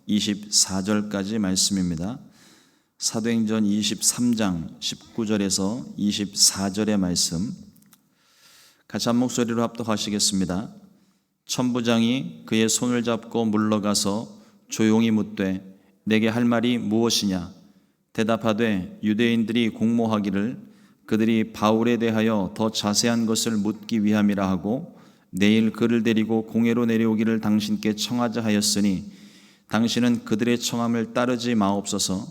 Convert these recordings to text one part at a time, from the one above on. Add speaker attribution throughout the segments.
Speaker 1: 24절까지 말씀입니다. 사도행전 23장 19절에서 24절의 말씀 같이 한 목소리로 합독하시겠습니다. 천부장이 그의 손을 잡고 물러가서 조용히 묻되 내게 할 말이 무엇이냐? 대답하되 유대인들이 공모하기를 그들이 바울에 대하여 더 자세한 것을 묻기 위함이라 하고 내일 그를 데리고 공회로 내려오기를 당신께 청하자 하였으니 당신은 그들의 청함을 따르지 마옵소서.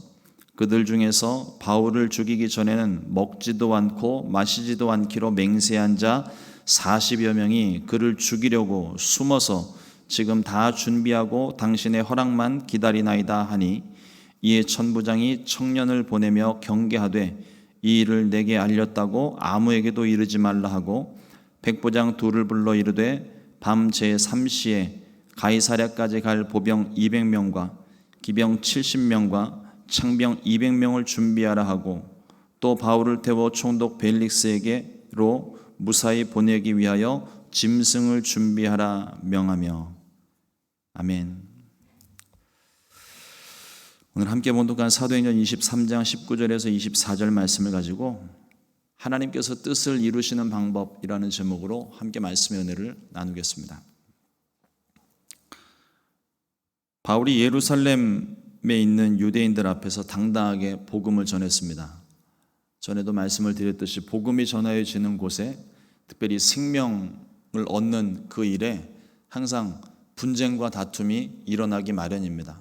Speaker 1: 그들 중에서 바울을 죽이기 전에는 먹지도 않고 마시지도 않기로 맹세한 자 40여 명이 그를 죽이려고 숨어서 지금 다 준비하고 당신의 허락만 기다리나이다 하니 이에 천부장이 청년을 보내며 경계하되 이 일을 내게 알렸다고 아무에게도 이르지 말라 하고 백부장 둘을 불러 이르되 밤 제3시에 가이사랴까지 갈 보병 200명과 기병 70명과 창병 200명을 준비하라 하고 또 바울을 태워 총독 벨릭스에게로 무사히 보내기 위하여 짐승을 준비하라 명하며. 아멘. 오늘 함께 봉독한 사도행전 23장 19절에서 24절 말씀을 가지고 하나님께서 뜻을 이루시는 방법이라는 제목으로 함께 말씀의 은혜를 나누겠습니다. 바울이 예루살렘에 있는 유대인들 앞에서 당당하게 복음을 전했습니다. 전에도 말씀을 드렸듯이 복음이 전하여지는 곳에 특별히 생명을 얻는 그 일에 항상 분쟁과 다툼이 일어나기 마련입니다.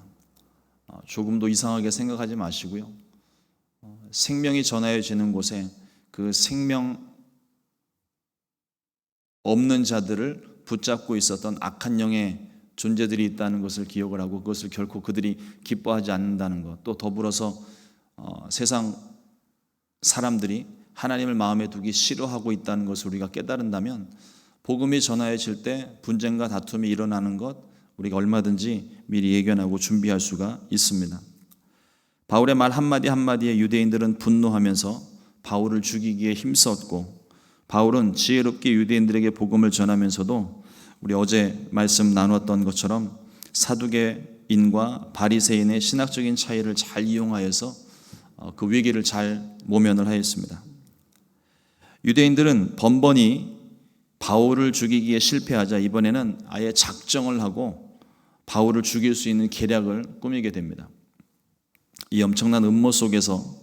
Speaker 1: 조금도 이상하게 생각하지 마시고요. 생명이 전하여지는 곳에 그 생명 없는 자들을 붙잡고 있었던 악한 영의 존재들이 있다는 것을 기억을 하고 그것을 결코 그들이 기뻐하지 않는다는 것, 또 더불어서 세상 사람들이 하나님을 마음에 두기 싫어하고 있다는 것을 우리가 깨달은다면 복음이 전하여질 때 분쟁과 다툼이 일어나는 것 우리가 얼마든지 미리 예견하고 준비할 수가 있습니다. 바울의 말 한마디 한마디에 유대인들은 분노하면서 바울을 죽이기에 힘썼고 바울은 지혜롭게 유대인들에게 복음을 전하면서도 우리 어제 말씀 나누었던 것처럼 사두개인과 바리새인의 신학적인 차이를 잘 이용하여서 그 위기를 잘 모면을 하였습니다. 유대인들은 번번이 바울을 죽이기에 실패하자 이번에는 아예 작정을 하고 바울을 죽일 수 있는 계략을 꾸미게 됩니다. 이 엄청난 음모 속에서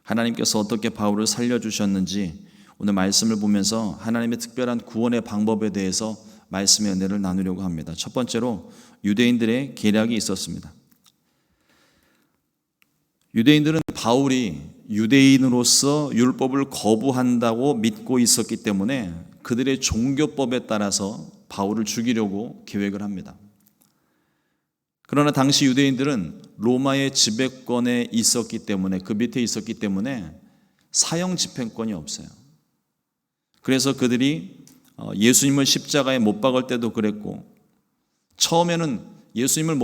Speaker 1: 하나님께서 어떻게 바울을 살려주셨는지 오늘 말씀을 보면서 하나님의 특별한 구원의 방법에 대해서 말씀의 은혜를 나누려고 합니다. 첫 번째로 유대인들의 계략이 있었습니다. 유대인들은 바울이 유대인으로서 율법을 거부한다고 믿고 있었기 때문에 그들의 종교법에 따라서 바울을 죽이려고 계획을 합니다. 그러나 당시 유대인들은 로마의 지배권에 있었기 때문에 그 밑에 있었기 때문에 사형 집행권이 없어요. 그래서 그들이 예수님을 십자가에 못 박을 때도 그랬고 처음에는 예수님을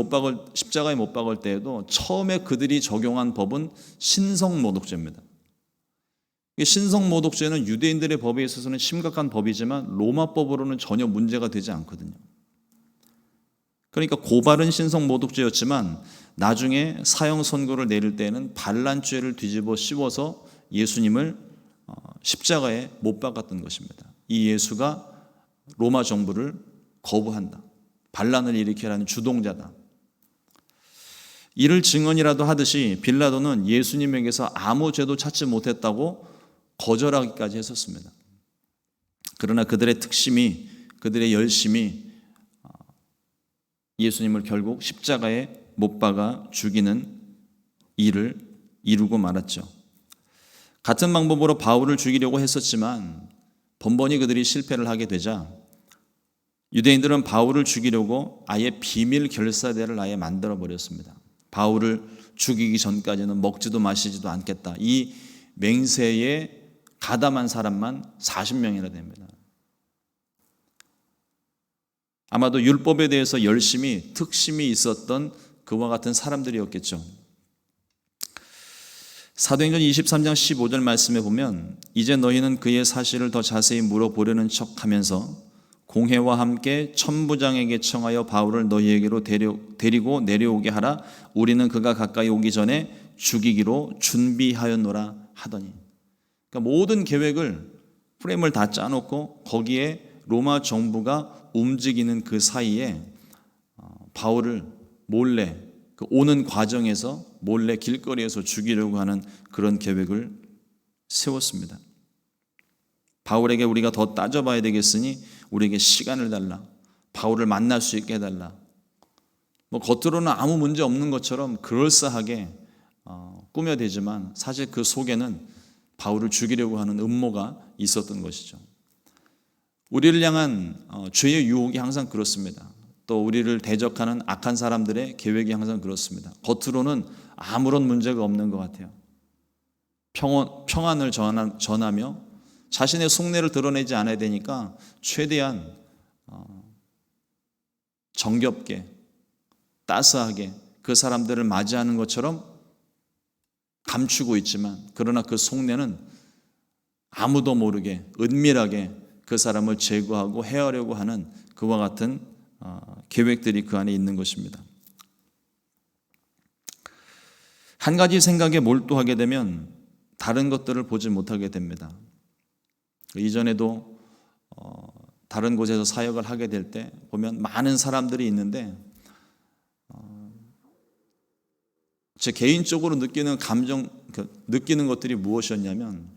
Speaker 1: 십자가에 못 박을 때에도 처음에 그들이 적용한 법은 신성모독죄입니다. 신성모독죄는 유대인들의 법에 있어서는 심각한 법이지만 로마법으로는 전혀 문제가 되지 않거든요. 그러니까 고발은 신성모독죄였지만 나중에 사형 선고를 내릴 때는 반란죄를 뒤집어 씌워서 예수님을 십자가에 못 박았던 것입니다. 이 예수가 로마 정부를 거부한다. 반란을 일으키라는 주동자다. 이를 증언이라도 하듯이 빌라도는 예수님에게서 아무 죄도 찾지 못했다고 거절하기까지 했었습니다. 그러나 그들의 특심이, 그들의 열심이 예수님을 결국 십자가에 못 박아 죽이는 일을 이루고 말았죠. 같은 방법으로 바울을 죽이려고 했었지만 번번이 그들이 실패를 하게 되자 유대인들은 바울을 죽이려고 아예 비밀 결사대를 아예 만들어 버렸습니다. 바울을 죽이기 전까지는 먹지도 마시지도 않겠다. 이 맹세에 가담한 사람만 40명이나 됩니다. 아마도 율법에 대해서 열심히 특심이 있었던 그와 같은 사람들이었겠죠. 사도행전 23장 15절 말씀에 보면 이제 너희는 그의 사실을 더 자세히 물어보려는 척하면서 공회와 함께 천부장에게 청하여 바울을 너희에게로 데리고 내려오게 하라. 우리는 그가 가까이 오기 전에 죽이기로 준비하였노라 하더니. 그러니까 모든 계획을 프레임을 다 짜놓고 거기에 로마 정부가 움직이는 그 사이에 바울을 몰래 그 오는 과정에서 몰래 길거리에서 죽이려고 하는 그런 계획을 세웠습니다. 바울에게 우리가 더 따져봐야 되겠으니 우리에게 시간을 달라. 바울을 만날 수 있게 해달라. 겉으로는 아무 문제 없는 것처럼 그럴싸하게 꾸며대지만 사실 그 속에는 바울을 죽이려고 하는 음모가 있었던 것이죠. 우리를 향한 죄의 유혹이 항상 그렇습니다. 또 우리를 대적하는 악한 사람들의 계획이 항상 그렇습니다. 겉으로는 아무런 문제가 없는 것 같아요. 평안을 전하며 자신의 속내를 드러내지 않아야 되니까 최대한 정겹게 따스하게 그 사람들을 맞이하는 것처럼 감추고 있지만 그러나 그 속내는 아무도 모르게 은밀하게 그 사람을 제거하고 해하려고 하는 그와 같은 계획들이 그 안에 있는 것입니다. 한 가지 생각에 몰두하게 되면 다른 것들을 보지 못하게 됩니다. 이전에도 다른 곳에서 사역을 하게 될 때 보면 많은 사람들이 있는데 제 개인적으로 느끼는 느끼는 것들이 무엇이었냐면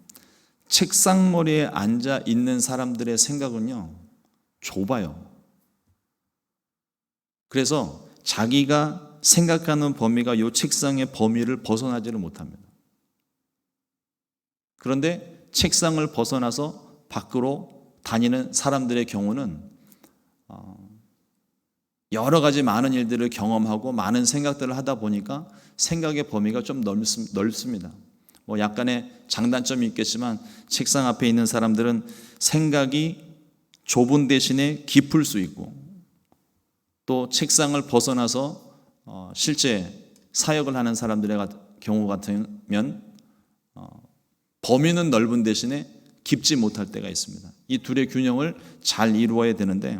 Speaker 1: 책상머리에 앉아 있는 사람들의 생각은요 좁아요. 그래서 자기가 생각하는 범위가 이 책상의 범위를 벗어나지를 못합니다. 그런데 책상을 벗어나서 밖으로 다니는 사람들의 경우는 여러 가지 많은 일들을 경험하고 많은 생각들을 하다 보니까 생각의 범위가 좀 넓습니다. 약간의 장단점이 있겠지만 책상 앞에 있는 사람들은 생각이 좁은 대신에 깊을 수 있고 또 책상을 벗어나서 실제 사역을 하는 사람들의 경우 같으면 범위는 넓은 대신에 깊지 못할 때가 있습니다. 이 둘의 균형을 잘 이루어야 되는데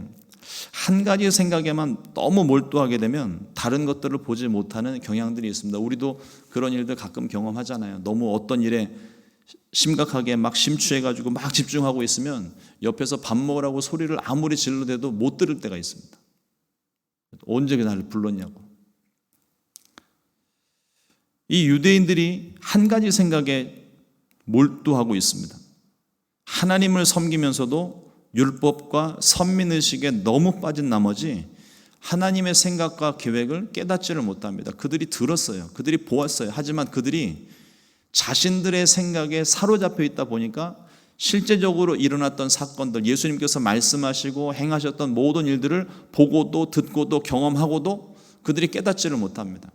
Speaker 1: 한 가지 생각에만 너무 몰두하게 되면 다른 것들을 보지 못하는 경향들이 있습니다. 우리도 그런 일들 가끔 경험하잖아요. 너무 어떤 일에 심각하게 막 심취해가지고 막 집중하고 있으면 옆에서 밥 먹으라고 소리를 아무리 질러대도 못 들을 때가 있습니다. 언제 나를 불렀냐고. 이 유대인들이 한 가지 생각에 몰두하고 있습니다. 하나님을 섬기면서도 율법과 선민의식에 너무 빠진 나머지 하나님의 생각과 계획을 깨닫지를 못합니다. 그들이 들었어요. 그들이 보았어요. 하지만 그들이 자신들의 생각에 사로잡혀 있다 보니까 실제적으로 일어났던 사건들, 예수님께서 말씀하시고 행하셨던 모든 일들을 보고도 듣고도 경험하고도 그들이 깨닫지를 못합니다.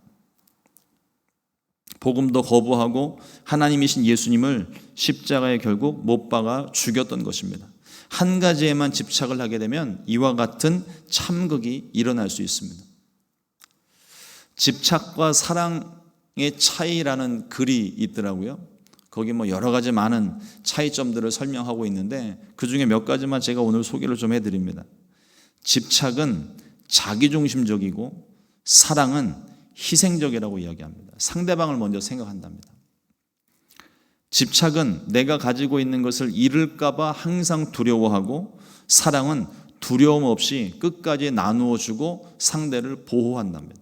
Speaker 1: 복음도 거부하고 하나님이신 예수님을 십자가에 결국 못 박아 죽였던 것입니다. 한 가지에만 집착을 하게 되면 이와 같은 참극이 일어날 수 있습니다. 집착과 사랑의 차이라는 글이 있더라고요. 거기 여러 가지 많은 차이점들을 설명하고 있는데 그 중에 몇 가지만 제가 오늘 소개를 좀 해드립니다. 집착은 자기중심적이고 사랑은 희생적이라고 이야기합니다. 상대방을 먼저 생각한답니다. 집착은 내가 가지고 있는 것을 잃을까 봐 항상 두려워하고 사랑은 두려움 없이 끝까지 나누어 주고 상대를 보호한답니다.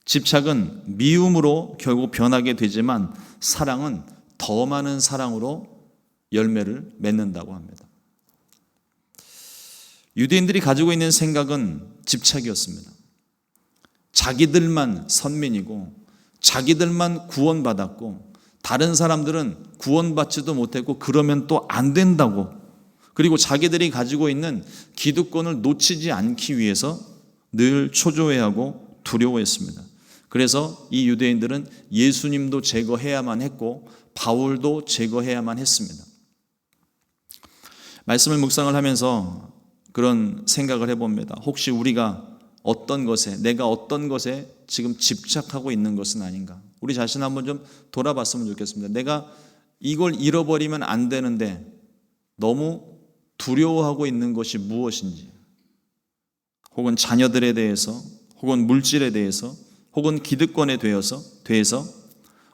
Speaker 1: 집착은 미움으로 결국 변하게 되지만 사랑은 더 많은 사랑으로 열매를 맺는다고 합니다. 유대인들이 가지고 있는 생각은 집착이었습니다. 자기들만 선민이고 자기들만 구원받았고 다른 사람들은 구원받지도 못했고 그러면 또 안 된다고, 그리고 자기들이 가지고 있는 기득권을 놓치지 않기 위해서 늘 초조해하고 두려워했습니다. 그래서 이 유대인들은 예수님도 제거해야만 했고 바울도 제거해야만 했습니다. 말씀을 묵상을 하면서 그런 생각을 해봅니다. 혹시 우리가 내가 어떤 것에 지금 집착하고 있는 것은 아닌가? 우리 자신 한번 좀 돌아봤으면 좋겠습니다. 내가 이걸 잃어버리면 안 되는데 너무 두려워하고 있는 것이 무엇인지, 혹은 자녀들에 대해서, 혹은 물질에 대해서, 혹은 기득권에 대해서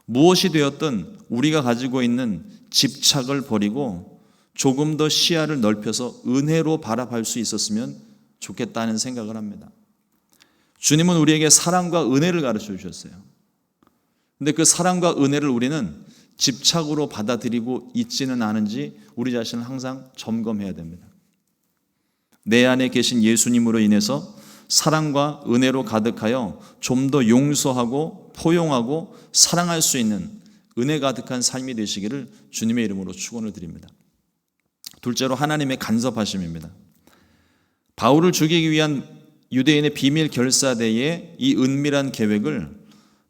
Speaker 1: 무엇이 되었든 우리가 가지고 있는 집착을 버리고 조금 더 시야를 넓혀서 은혜로 바라볼 수 있었으면 좋겠다는 생각을 합니다. 주님은 우리에게 사랑과 은혜를 가르쳐 주셨어요. 근데 그 사랑과 은혜를 우리는 집착으로 받아들이고 있지는 않은지 우리 자신을 항상 점검해야 됩니다. 내 안에 계신 예수님으로 인해서 사랑과 은혜로 가득하여 좀 더 용서하고 포용하고 사랑할 수 있는 은혜 가득한 삶이 되시기를 주님의 이름으로 축원을 드립니다. 둘째로 하나님의 간섭하심입니다. 바울을 죽이기 위한 유대인의 비밀 결사대의 이 은밀한 계획을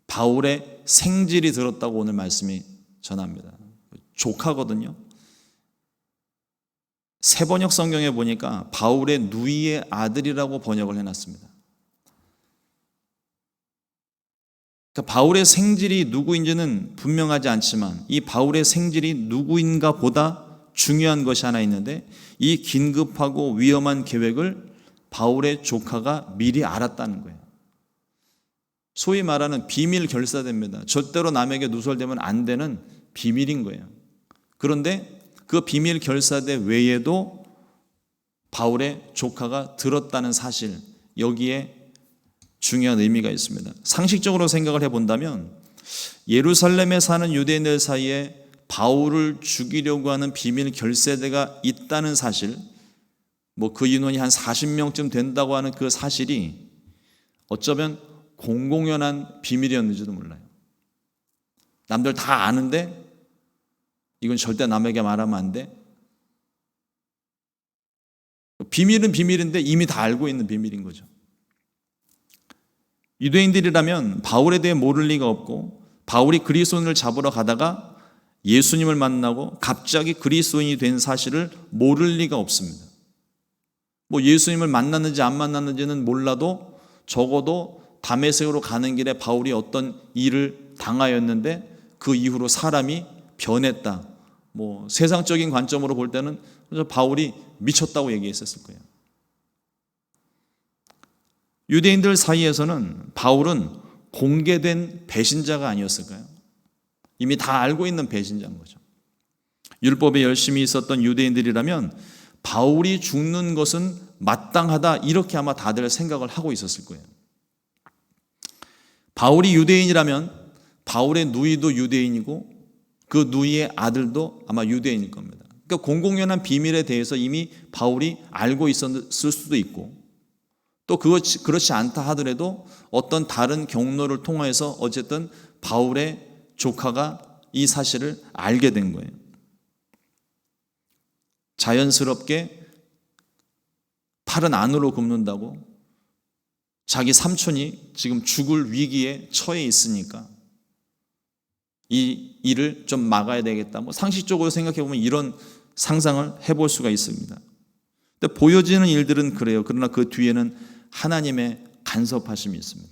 Speaker 1: 바울의 생질이 들었다고 오늘 말씀이 전합니다. 조카거든요. 세번역 성경에 보니까 바울의 누이의 아들이라고 번역을 해놨습니다. 그러니까 바울의 생질이 누구인지는 분명하지 않지만 이 바울의 생질이 누구인가 보다 중요한 것이 하나 있는데, 이 긴급하고 위험한 계획을 바울의 조카가 미리 알았다는 거예요. 소위 말하는 비밀 결사대입니다. 절대로 남에게 누설되면 안 되는 비밀인 거예요. 그런데 그 비밀 결사대 외에도 바울의 조카가 들었다는 사실, 여기에 중요한 의미가 있습니다. 상식적으로 생각을 해본다면 예루살렘에 사는 유대인들 사이에 바울을 죽이려고 하는 비밀 결사대가 있다는 사실, 그 인원이 한 40명쯤 된다고 하는 그 사실이 어쩌면 공공연한 비밀이었는지도 몰라요. 남들 다 아는데 이건 절대 남에게 말하면 안 돼. 비밀은 비밀인데 이미 다 알고 있는 비밀인 거죠. 유대인들이라면 바울에 대해 모를 리가 없고, 바울이 그리스도인을 잡으러 가다가 예수님을 만나고 갑자기 그리스도인이 된 사실을 모를 리가 없습니다. 예수님을 만났는지 안 만났는지는 몰라도 적어도 다메섹으로 가는 길에 바울이 어떤 일을 당하였는데 그 이후로 사람이 변했다. 세상적인 관점으로 볼 때는 바울이 미쳤다고 얘기했었을 거예요. 유대인들 사이에서는 바울은 공개된 배신자가 아니었을까요? 이미 다 알고 있는 배신자인 거죠. 율법에 열심히 있었던 유대인들이라면 바울이 죽는 것은 마땅하다, 이렇게 아마 다들 생각을 하고 있었을 거예요. 바울이 유대인이라면 바울의 누이도 유대인이고 그 누이의 아들도 아마 유대인일 겁니다. 그러니까 공공연한 비밀에 대해서 이미 바울이 알고 있었을 수도 있고, 또 그렇지 않다 하더라도 어떤 다른 경로를 통해서 어쨌든 바울의 조카가 이 사실을 알게 된 거예요. 자연스럽게 팔은 안으로 굽는다고, 자기 삼촌이 지금 죽을 위기에 처해 있으니까 이 일을 좀 막아야 되겠다. 상식적으로 생각해 보면 이런 상상을 해볼 수가 있습니다. 근데 보여지는 일들은 그래요. 그러나 그 뒤에는 하나님의 간섭하심이 있습니다.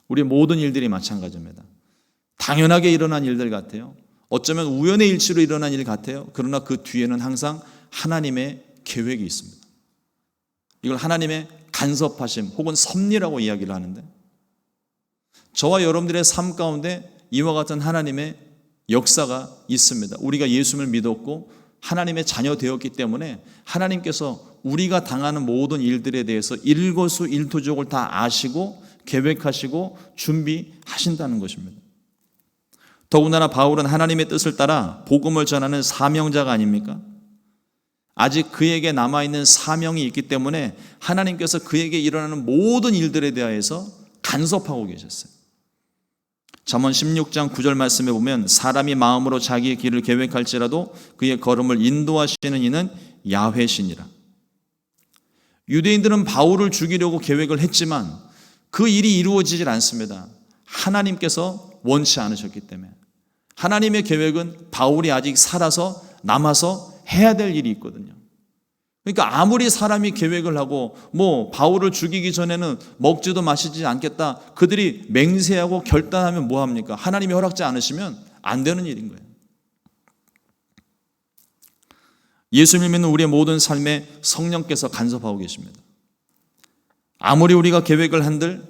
Speaker 1: 우리 모든 일들이 마찬가지입니다. 당연하게 일어난 일들 같아요. 어쩌면 우연의 일치로 일어난 일 같아요. 그러나 그 뒤에는 항상 하나님의 계획이 있습니다. 이걸 하나님의 간섭하심 혹은 섭리라고 이야기를 하는데, 저와 여러분들의 삶 가운데 이와 같은 하나님의 역사가 있습니다. 우리가 예수님을 믿었고 하나님의 자녀 되었기 때문에 하나님께서 우리가 당하는 모든 일들에 대해서 일거수일투족을 다 아시고 계획하시고 준비하신다는 것입니다. 더군다나 바울은 하나님의 뜻을 따라 복음을 전하는 사명자가 아닙니까? 아직 그에게 남아있는 사명이 있기 때문에 하나님께서 그에게 일어나는 모든 일들에 대하여서 간섭하고 계셨어요. 잠언 16장 9절 말씀에 보면 사람이 마음으로 자기의 길을 계획할지라도 그의 걸음을 인도하시는 이는 야훼시니라. 유대인들은 바울을 죽이려고 계획을 했지만 그 일이 이루어지질 않습니다. 하나님께서 원치 않으셨기 때문에. 하나님의 계획은 바울이 아직 살아서 남아서 해야 될 일이 있거든요. 그러니까 아무리 사람이 계획을 하고 바울을 죽이기 전에는 먹지도 마시지 않겠다, 그들이 맹세하고 결단하면 뭐합니까? 하나님이 허락지 않으시면 안 되는 일인 거예요. 예수 믿는 우리의 모든 삶에 성령께서 간섭하고 계십니다. 아무리 우리가 계획을 한들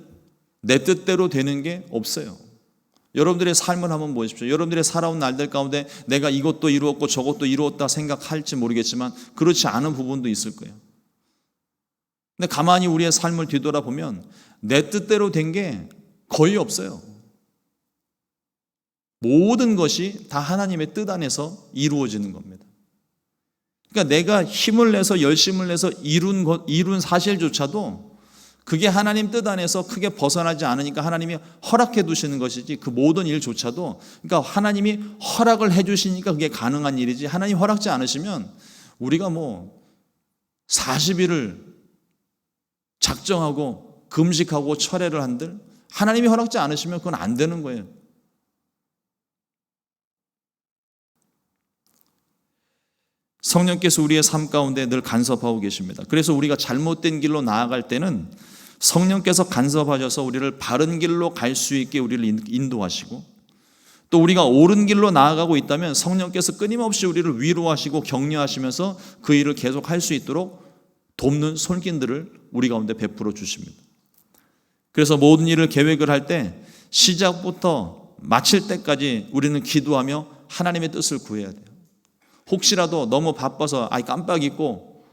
Speaker 1: 내 뜻대로 되는 게 없어요. 여러분들의 삶을 한번 보십시오. 여러분들의 살아온 날들 가운데 내가 이것도 이루었고 저것도 이루었다 생각할지 모르겠지만 그렇지 않은 부분도 있을 거예요. 근데 가만히 우리의 삶을 뒤돌아보면 내 뜻대로 된 게 거의 없어요. 모든 것이 다 하나님의 뜻 안에서 이루어지는 겁니다. 그러니까 내가 힘을 내서 열심을 내서 이룬 사실조차도 그게 하나님 뜻 안에서 크게 벗어나지 않으니까 하나님이 허락해 두시는 것이지, 그 모든 일조차도, 그러니까 하나님이 허락을 해 주시니까 그게 가능한 일이지, 하나님 허락지 않으시면 우리가 40일을 작정하고 금식하고 철회를 한들 하나님이 허락지 않으시면 그건 안 되는 거예요. 성령께서 우리의 삶 가운데 늘 간섭하고 계십니다. 그래서 우리가 잘못된 길로 나아갈 때는 성령께서 간섭하셔서 우리를 바른 길로 갈 수 있게 우리를 인도하시고, 또 우리가 옳은 길로 나아가고 있다면 성령께서 끊임없이 우리를 위로하시고 격려하시면서 그 일을 계속 할 수 있도록 돕는 손길들을 우리 가운데 베풀어 주십니다. 그래서 모든 일을 계획을 할 때 시작부터 마칠 때까지 우리는 기도하며 하나님의 뜻을 구해야 돼요. 혹시라도 너무 바빠서 깜빡 잊고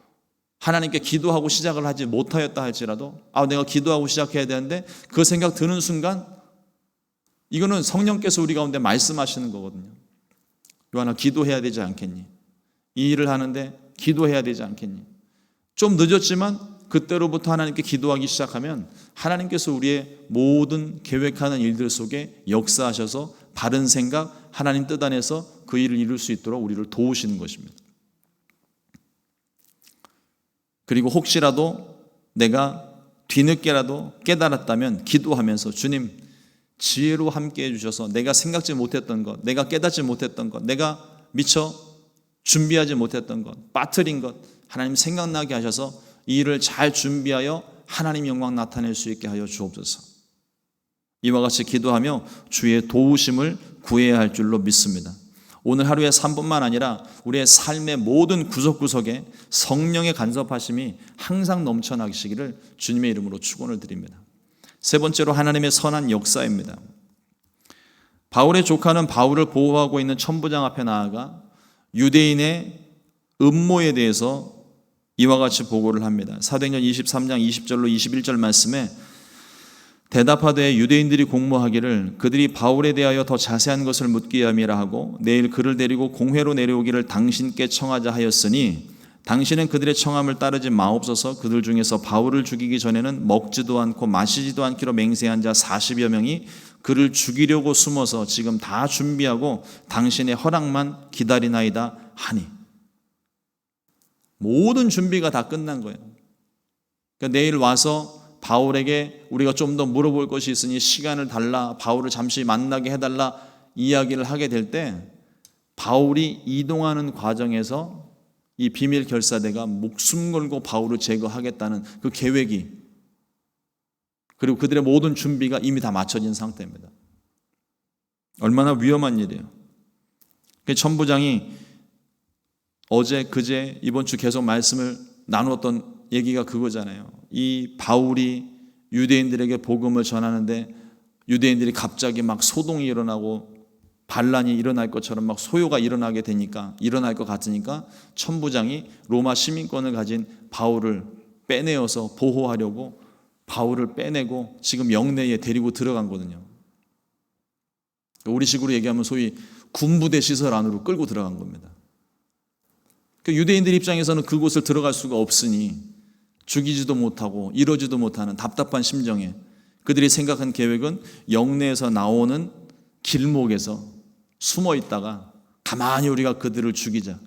Speaker 1: 하나님께 기도하고 시작을 하지 못하였다 할지라도 내가 기도하고 시작해야 되는데 그 생각 드는 순간 이거는 성령께서 우리 가운데 말씀하시는 거거든요. 요한아, 기도해야 되지 않겠니? 이 일을 하는데 기도해야 되지 않겠니? 좀 늦었지만 그때로부터 하나님께 기도하기 시작하면 하나님께서 우리의 모든 계획하는 일들 속에 역사하셔서 바른 생각, 하나님 뜻 안에서 그 일을 이룰 수 있도록 우리를 도우시는 것입니다. 그리고 혹시라도 내가 뒤늦게라도 깨달았다면 기도하면서 주님, 지혜로 함께 해주셔서 내가 생각지 못했던 것, 내가 깨닫지 못했던 것, 내가 미처 준비하지 못했던 것, 빠뜨린 것, 하나님 생각나게 하셔서 이 일을 잘 준비하여 하나님 영광 나타낼 수 있게 하여 주옵소서. 이와 같이 기도하며 주의 도우심을 구해야 할 줄로 믿습니다. 오늘 하루의 삶뿐만 아니라 우리의 삶의 모든 구석구석에 성령의 간섭하심이 항상 넘쳐나시기를 주님의 이름으로 축원을 드립니다. 세 번째로 하나님의 선한 역사입니다. 바울의 조카는 바울을 보호하고 있는 천부장 앞에 나아가 유대인의 음모에 대해서 이와 같이 보고를 합니다. 사도행전 23장 20절로 21절 말씀에 대답하되 유대인들이 공모하기를 그들이 바울에 대하여 더 자세한 것을 묻기 함이라 하고 내일 그를 데리고 공회로 내려오기를 당신께 청하자 하였으니 당신은 그들의 청함을 따르지 마옵소서. 그들 중에서 바울을 죽이기 전에는 먹지도 않고 마시지도 않기로 맹세한 자 40여 명이 그를 죽이려고 숨어서 지금 다 준비하고 당신의 허락만 기다리나이다 하니. 모든 준비가 다 끝난 거예요. 그러니까 내일 와서 바울에게 우리가 좀 더 물어볼 것이 있으니 시간을 달라, 바울을 잠시 만나게 해달라 이야기를 하게 될 때 바울이 이동하는 과정에서 이 비밀 결사대가 목숨 걸고 바울을 제거하겠다는 그 계획이, 그리고 그들의 모든 준비가 이미 다 마쳐진 상태입니다. 얼마나 위험한 일이에요. 천부장이 어제 그제 이번 주 계속 말씀을 나누었던 얘기가 그거잖아요. 이 바울이 유대인들에게 복음을 전하는데 유대인들이 갑자기 막 소동이 일어나고 반란이 일어날 것처럼 막 소요가 일어날 것 같으니까 천부장이 로마 시민권을 가진 바울을 빼내어서 보호하려고 바울을 빼내고 지금 영내에 데리고 들어간 거거든요. 우리식으로 얘기하면 소위 군부대 시설 안으로 끌고 들어간 겁니다. 유대인들 입장에서는 그곳을 들어갈 수가 없으니 죽이지도 못하고 이러지도 못하는 답답한 심정에 그들이 생각한 계획은 영내에서 나오는 길목에서 숨어 있다가 가만히 우리가 그들을 죽이자.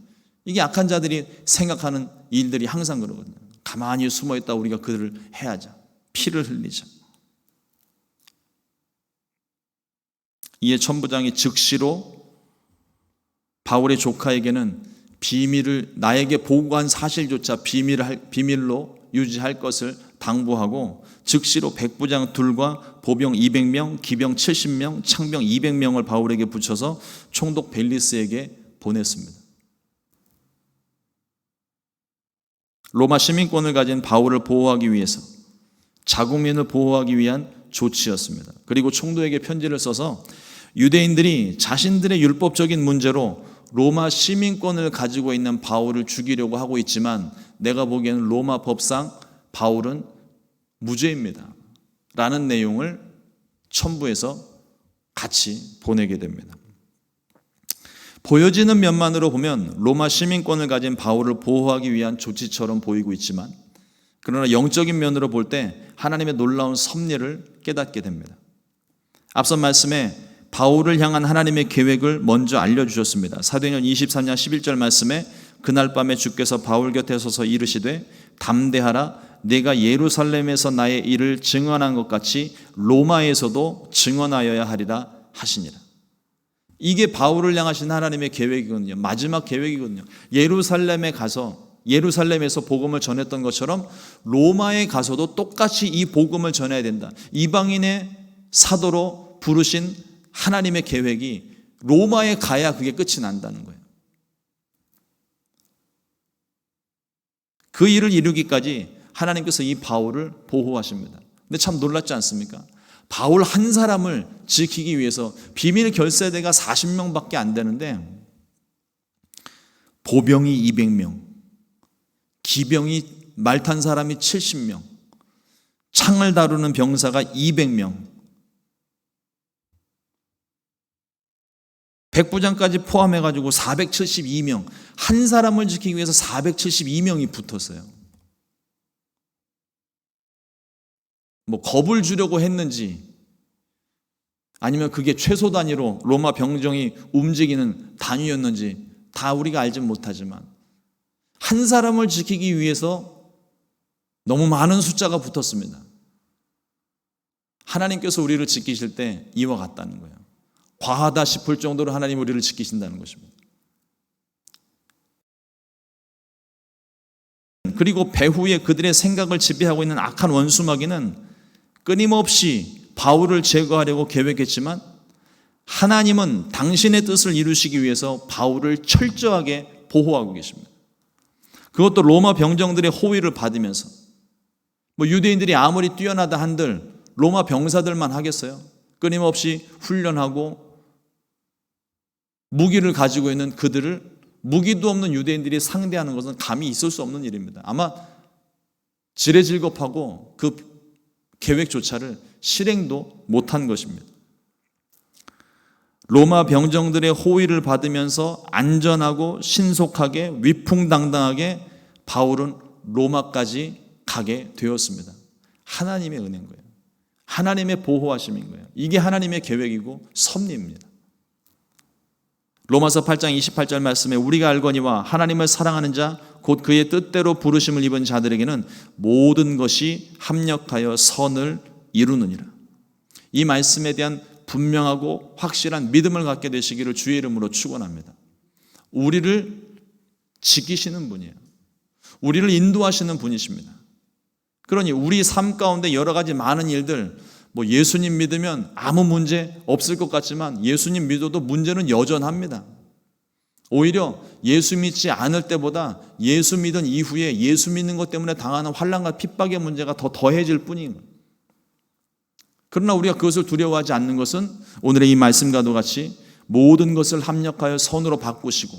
Speaker 1: 이게 악한 자들이 생각하는 일들이 항상 그러거든요. 가만히 숨어 있다 우리가 그들을 해하자. 피를 흘리자. 이에 천부장이 즉시로 바울의 조카에게는 비밀을, 나에게 보고한 사실조차 비밀로 유지할 것을 당부하고 즉시로 백부장 둘과 보병 200명, 기병 70명, 창병 200명을 바울에게 붙여서 총독 벨리스에게 보냈습니다. 로마 시민권을 가진 바울을 보호하기 위해서, 자국민을 보호하기 위한 조치였습니다. 그리고 총독에게 편지를 써서 유대인들이 자신들의 율법적인 문제로 로마 시민권을 가지고 있는 바울을 죽이려고 하고 있지만 내가 보기에는 로마 법상 바울은 무죄입니다 라는 내용을 첨부해서 같이 보내게 됩니다. 보여지는 면만으로 보면 로마 시민권을 가진 바울을 보호하기 위한 조치처럼 보이고 있지만, 그러나 영적인 면으로 볼 때 하나님의 놀라운 섭리를 깨닫게 됩니다. 앞선 말씀에 바울을 향한 하나님의 계획을 먼저 알려주셨습니다. 사도행전 23장 11절 말씀에 그날 밤에 주께서 바울 곁에 서서 이르시되 담대하라, 내가 예루살렘에서 나의 일을 증언한 것 같이 로마에서도 증언하여야 하리라 하시니라. 이게 바울을 향하신 하나님의 계획이거든요. 마지막 계획이거든요. 예루살렘에 가서 예루살렘에서 복음을 전했던 것처럼 로마에 가서도 똑같이 이 복음을 전해야 된다. 이방인의 사도로 부르신 하나님의 계획이 로마에 가야 그게 끝이 난다는 거예요. 그 일을 이루기까지 하나님께서 이 바울을 보호하십니다. 근데 참 놀랍지 않습니까? 바울 한 사람을 지키기 위해서 비밀 결세대가 40명밖에 안 되는데 보병이 200명, 기병이 말 탄 사람이 70명, 창을 다루는 병사가 200명, 백부장까지 포함해가지고 472명, 한 사람을 지키기 위해서 472명이 붙었어요. 뭐 겁을 주려고 했는지 아니면 그게 최소 단위로 로마 병정이 움직이는 단위였는지 다 우리가 알진 못하지만 한 사람을 지키기 위해서 너무 많은 숫자가 붙었습니다. 하나님께서 우리를 지키실 때 이와 같다는 거예요. 과하다 싶을 정도로 하나님 우리를 지키신다는 것입니다. 그리고 배후에 그들의 생각을 지배하고 있는 악한 원수마귀는 끊임없이 바울을 제거하려고 계획했지만 하나님은 당신의 뜻을 이루시기 위해서 바울을 철저하게 보호하고 계십니다. 그것도 로마 병정들의 호위를 받으면서, 뭐 유대인들이 아무리 뛰어나다 한들 로마 병사들만 하겠어요? 끊임없이 훈련하고 무기를 가지고 있는 그들을 무기도 없는 유대인들이 상대하는 것은 감히 있을 수 없는 일입니다. 아마 지레질겁하고 그 계획조차를 실행도 못한 것입니다. 로마 병정들의 호위를 받으면서 안전하고 신속하게 위풍당당하게 바울은 로마까지 가게 되었습니다. 하나님의 은혜인 거예요. 하나님의 보호하심인 거예요. 이게 하나님의 계획이고 섭리입니다. 로마서 8장 28절 말씀에 우리가 알거니와 하나님을 사랑하는 자 곧 그의 뜻대로 부르심을 입은 자들에게는 모든 것이 합력하여 선을 이루느니라. 이 말씀에 대한 분명하고 확실한 믿음을 갖게 되시기를 주의 이름으로 축원합니다. 우리를 지키시는 분이에요. 우리를 인도하시는 분이십니다. 그러니 우리 삶 가운데 여러 가지 많은 일들, 뭐 예수님 믿으면 아무 문제 없을 것 같지만 예수님 믿어도 문제는 여전합니다. 오히려 예수 믿지 않을 때보다 예수 믿은 이후에 예수 믿는 것 때문에 당하는 환난과 핍박의 문제가 더 더해질 뿐이에요. 그러나 우리가 그것을 두려워하지 않는 것은 오늘의 이 말씀과도 같이 모든 것을 합력하여 선으로 바꾸시고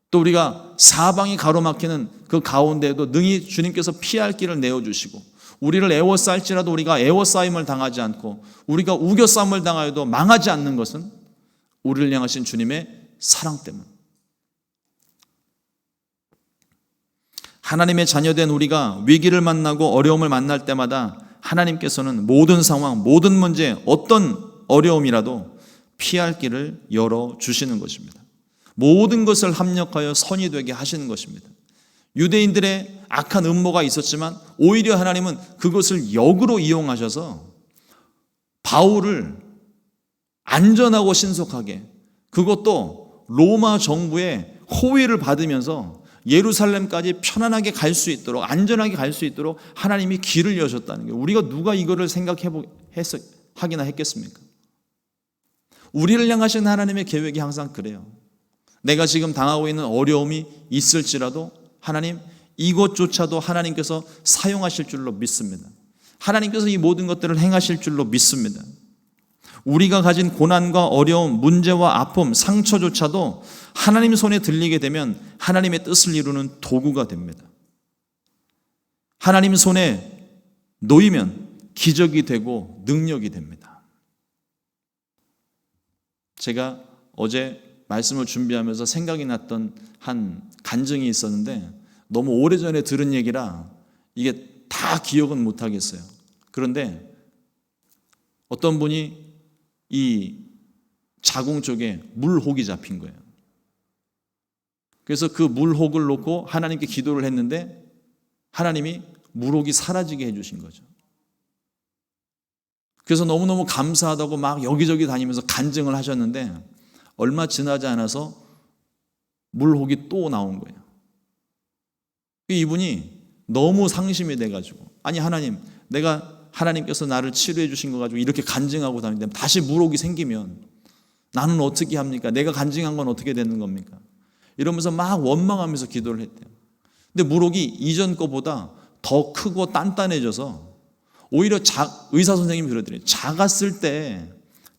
Speaker 1: 또 우리가 사방이 가로막히는 그 가운데에도 능히 주님께서 피할 길을 내어주시고 우리를 애워싸일지라도 우리가 애워싸임을 당하지 않고 우리가 우겨싸임을 당하여도 망하지 않는 것은 우리를 향하신 주님의 사랑 때문. 하나님의 자녀된 우리가 위기를 만나고 어려움을 만날 때마다 하나님께서는 모든 상황, 모든 문제, 어떤 어려움이라도 피할 길을 열어주시는 것입니다. 모든 것을 합력하여 선이 되게 하시는 것입니다. 유대인들의 악한 음모가 있었지만 오히려 하나님은 그것을 역으로 이용하셔서 바울을 안전하고 신속하게, 그것도 로마 정부의 호위를 받으면서 예루살렘까지 편안하게 갈 수 있도록, 안전하게 갈 수 있도록 하나님이 길을 여셨다는 게, 우리가 누가 이거를 하기나 했겠습니까? 우리를 향하신 하나님의 계획이 항상 그래요. 내가 지금 당하고 있는 어려움이 있을지라도 하나님 이것조차도 하나님께서 사용하실 줄로 믿습니다. 하나님께서 이 모든 것들을 행하실 줄로 믿습니다. 우리가 가진 고난과 어려움, 문제와 아픔, 상처조차도 하나님 손에 들리게 되면 하나님의 뜻을 이루는 도구가 됩니다. 하나님 손에 놓이면 기적이 되고 능력이 됩니다. 제가 어제 말씀을 준비하면서 생각이 났던 한 간증이 있었는데 너무 오래전에 들은 얘기라 이게 다 기억은 못하겠어요. 그런데 어떤 분이 이 자궁 쪽에 물혹이 잡힌 거예요. 그래서 그 물혹을 놓고 하나님께 기도를 했는데 하나님이 물혹이 사라지게 해주신 거죠. 그래서 너무너무 감사하다고 막 여기저기 다니면서 간증을 하셨는데 얼마 지나지 않아서 물혹이 또 나온 거예요. 이분이 너무 상심이 돼가지고 아니 하나님, 내가 하나님께서 나를 치료해 주신 거 가지고 이렇게 간증하고 다니는데 다시 물혹이 생기면 나는 어떻게 합니까? 내가 간증한 건 어떻게 되는 겁니까? 이러면서 막 원망하면서 기도를 했대요. 근데 물혹이 이전 거보다 더 크고 단단해져서 오히려 의사 선생님이 그러더래요. 작았을 때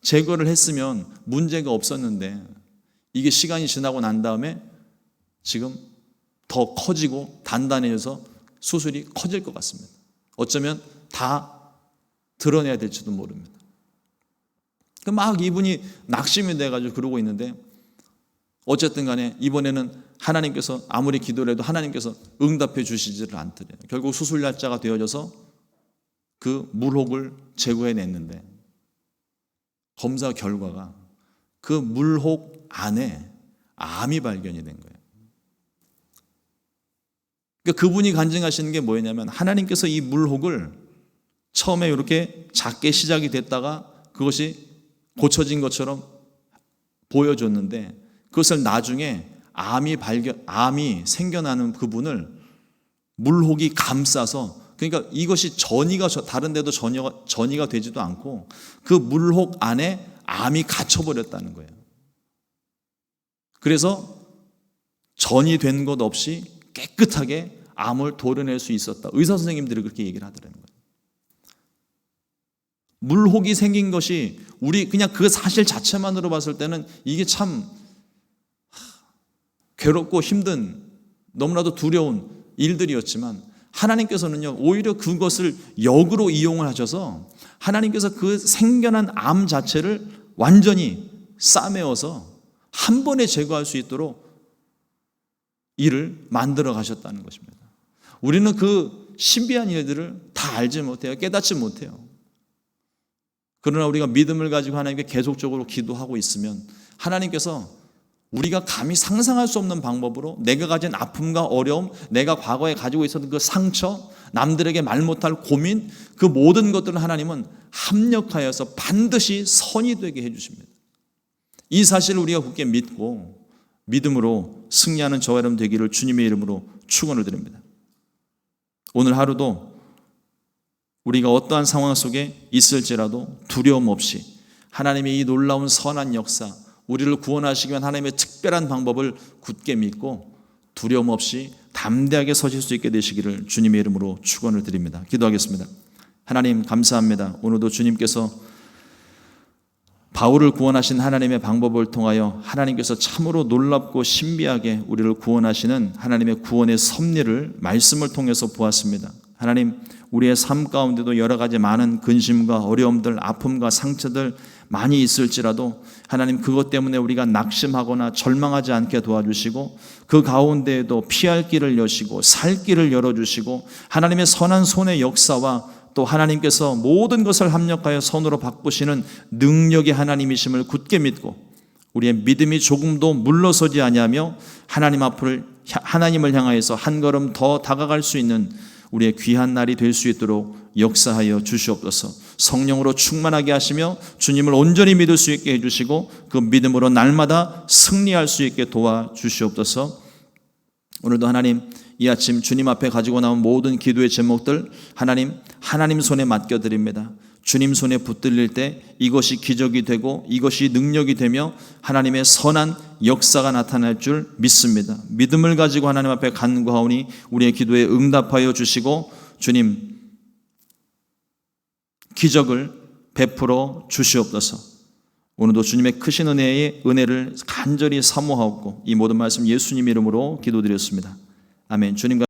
Speaker 1: 제거를 했으면 문제가 없었는데 이게 시간이 지나고 난 다음에 지금 더 커지고 단단해져서 수술이 커질 것 같습니다. 어쩌면 다 드러내야 될지도 모릅니다. 막 이분이 낙심이 돼가지고 그러고 있는데 어쨌든 간에 이번에는 하나님께서 아무리 기도를 해도 하나님께서 응답해 주시지를 않더래요. 결국 수술 날짜가 되어져서 그 물혹을 제거해냈는데 검사 결과가 그 물혹 안에 암이 발견이 된 거예요. 그러니까 그분이 간증하시는 게 뭐였냐면 하나님께서 이 물혹을 처음에 이렇게 작게 시작이 됐다가 그것이 고쳐진 것처럼 보여줬는데 그것을 나중에 암이 생겨나는 그분을 물혹이 감싸서 그러니까 이것이 다른 데도 전이가 되지도 않고 그 물혹 안에 암이 갇혀버렸다는 거예요. 그래서 전이 된 것 없이 깨끗하게 암을 도려낼 수 있었다. 의사 선생님들이 그렇게 얘기를 하더라는 거예요. 물혹이 생긴 것이 우리 그냥 그 사실 자체만으로 봤을 때는 이게 참 괴롭고 힘든 너무나도 두려운 일들이었지만 하나님께서는요 오히려 그것을 역으로 이용을 하셔서 하나님께서 그 생겨난 암 자체를 완전히 싸매어서 한 번에 제거할 수 있도록 일을 만들어 가셨다는 것입니다. 우리는 그 신비한 일들을 다 알지 못해요. 깨닫지 못해요. 그러나 우리가 믿음을 가지고 하나님께 계속적으로 기도하고 있으면 하나님께서 우리가 감히 상상할 수 없는 방법으로 내가 가진 아픔과 어려움, 내가 과거에 가지고 있었던 그 상처, 남들에게 말 못할 고민, 그 모든 것들을 하나님은 합력하여서 반드시 선이 되게 해주십니다. 이 사실을 우리가 굳게 믿고 믿음으로 승리하는 저와 여러분 되기를 주님의 이름으로 축원을 드립니다. 오늘 하루도 우리가 어떠한 상황 속에 있을지라도 두려움 없이 하나님의 이 놀라운 선한 역사, 우리를 구원하시기 위한 하나님의 특별한 방법을 굳게 믿고 두려움 없이 담대하게 서실 수 있게 되시기를 주님의 이름으로 축원을 드립니다. 기도하겠습니다. 하나님 감사합니다. 오늘도 주님께서 바울을 구원하신 하나님의 방법을 통하여 하나님께서 참으로 놀랍고 신비하게 우리를 구원하시는 하나님의 구원의 섭리를 말씀을 통해서 보았습니다. 하나님, 우리의 삶 가운데도 여러 가지 많은 근심과 어려움들, 아픔과 상처들 많이 있을지라도 하나님 그것 때문에 우리가 낙심하거나 절망하지 않게 도와주시고 그 가운데에도 피할 길을 여시고 살 길을 열어주시고 하나님의 선한 손의 역사와 또 하나님께서 모든 것을 합력하여 선으로 바꾸시는 능력의 하나님이심을 굳게 믿고 우리의 믿음이 조금도 물러서지 아니하며 하나님을 향하여서 한 걸음 더 다가갈 수 있는 우리의 귀한 날이 될 수 있도록 역사하여 주시옵소서. 성령으로 충만하게 하시며 주님을 온전히 믿을 수 있게 해주시고 그 믿음으로 날마다 승리할 수 있게 도와주시옵소서. 오늘도 하나님 이 아침 주님 앞에 가지고 나온 모든 기도의 제목들 하나님 손에 맡겨드립니다. 주님 손에 붙들릴 때 이것이 기적이 되고 이것이 능력이 되며 하나님의 선한 역사가 나타날 줄 믿습니다. 믿음을 가지고 하나님 앞에 간구하오니 우리의 기도에 응답하여 주시고 주님 기적을 베풀어 주시옵소서. 오늘도 주님의 크신 은혜를 간절히 사모하옵고 이 모든 말씀 예수님 이름으로 기도드렸습니다. 아멘. 주님과